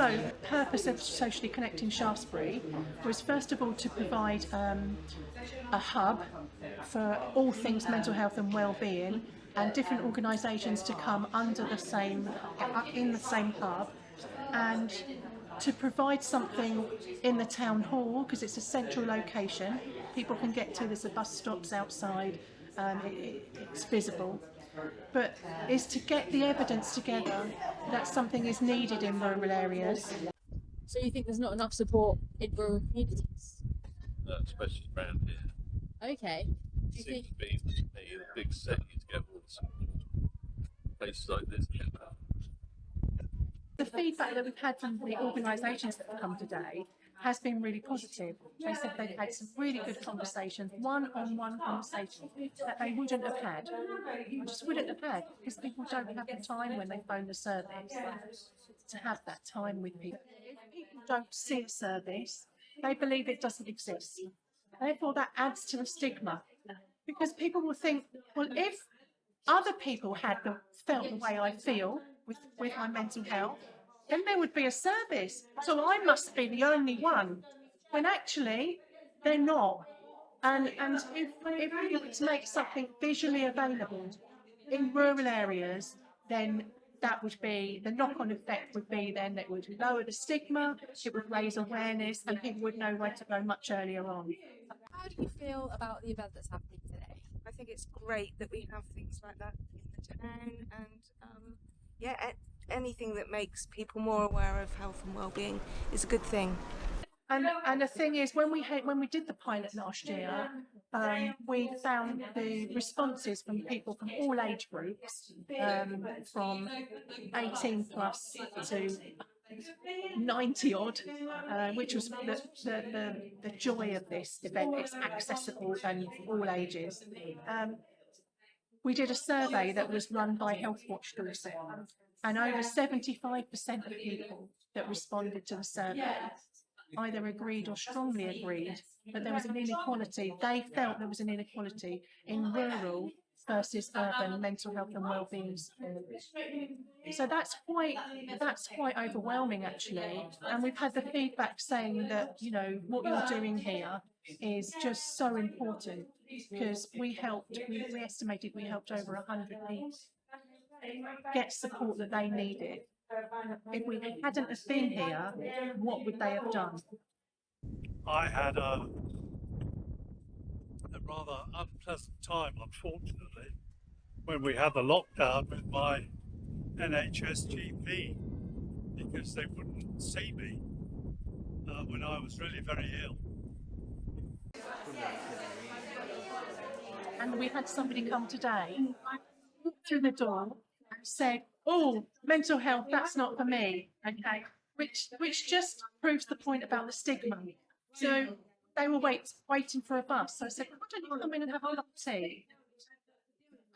So the purpose of Socially Connecting Shaftesbury was first of all to provide a hub for all things mental health and well-being, and different organisations to come under the same, in the same hub, and to provide something in the town hall, because it's a central location. People can get to, there's the bus stops outside, it's visible. But is to get the evidence together that something is needed in rural areas. So you think there's not enough support in rural communities? Especially around here. Okay. Do you Seems think to be a big city to get all the support. Places like this get that. The feedback that we've had from the organisations that have come today has been really positive. They said they've had some really good conversations, one-on-one conversations that they wouldn't have had. Just wouldn't have had, because people don't have the time when they phone the service to have that time with people. If people don't see a service, they believe it doesn't exist. Therefore, that adds to a stigma, because people will think, well, if other people felt the way I feel with my mental health, then there would be a service. So I must be the only one, when actually they're not. And if we were to make something visually available in rural areas, then that would be, the knock-on effect would be then that it would lower the stigma, it would raise awareness, and people would know where to go much earlier on. How do you feel about the event that's happening today? I think it's great that we have things like that in the town, and anything that makes people more aware of health and well-being is a good thing. And the thing is, when we did the pilot last year, we found the responses from people from all age groups, from 18 plus to 90 odd, which was the joy of this event. It's accessible and all ages. We did a survey that was run by Health Watch Dorset, and over 75% of people that responded to the survey either agreed or strongly agreed that there was an inequality. They felt there was an inequality in rural versus urban mental health and well-being support. So that's quite overwhelming, actually. And we've had the feedback saying that, you know, what you're doing here is just so important, because we estimated we helped over 100 people get support that they needed. If we hadn't have been here, what would they have done? I had a rather unpleasant time, unfortunately, when we had the lockdown with my NHS GP, because they wouldn't see me when I was really very ill. And we had somebody come today, walked through the door and said, oh, mental health, that's not for me, okay? Which just proves the point about the stigma. So they were waiting for a bus. So I said, why don't you come in and have a cup of tea?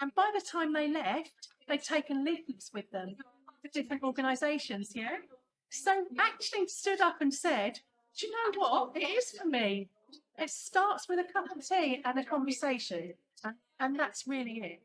And by the time they left, they'd taken leaflets with them for different organisations, yeah? So actually stood up and said, do you know what? It is for me. It starts with a cup of tea and a conversation. And that's really it.